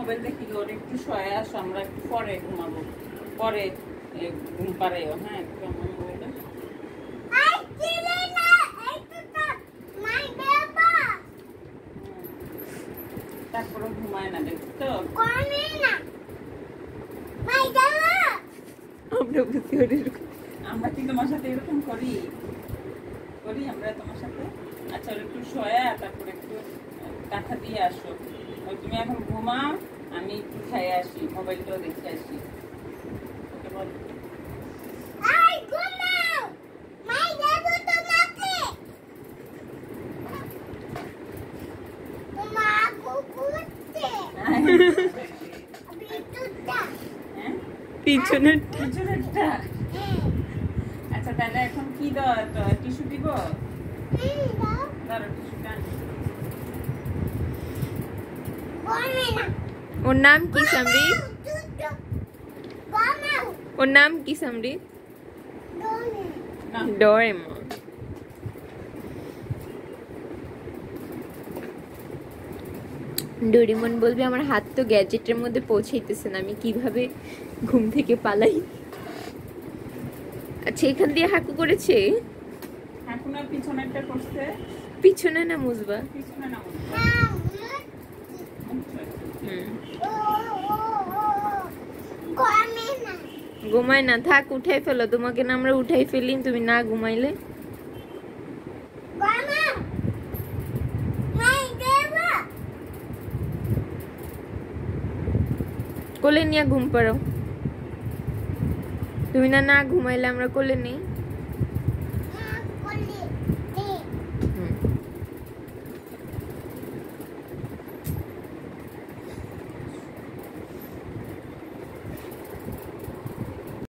Mobile দেখি ওর একটু শয়ে আসো, আমরা একটু পরে ঘুমাবো, পরে ঘুম পাড়াইও। হ্যাঁ একটু আমার মোবাইলটা তারপরে ঘুমায় না, দেখছো আমরা বুঝি ওর আমরা কি তোমার সাথে এরকম করি আমরা তোমার সাথে? আচ্ছা ওর একটু শোয়া, তারপরে একটু কাঁথা দিয়ে আসো। তুমি এখন ঘুমাও, আমি একটু খাইয়ে আসি, মোবাইলটাও দেখে আসি। ওকে বল। পিছনেরটা। আচ্ছা তাহলে এখন কি দাও? টিস্যু দিব? টিস্যুটা ওর নাম কি সমৃদ্ধ? ওর নাম কি সমৃদ্ধ? ডোরেমন। ডোরেমন বলবে আমার হাত তো গ্যাজেটের মধ্যে পৌঁছাইতেছে না, আমি কিভাবে ঘুম থেকে পালাই। আচ্ছা এখান দিয়ে হাঁকু করেছে, পিছনেরটা করছে। পিছনে না মুজবা? পিছনে না ঘুমায় না, থাক উঠাই ফেলো, তোমাকে না আমরা উঠাই ফেলি তুমি না ঘুমাইলে। কোলে নিয়ে ঘুম পাড়ো, তুমি না না ঘুমাইলে আমরা কোলে নেই।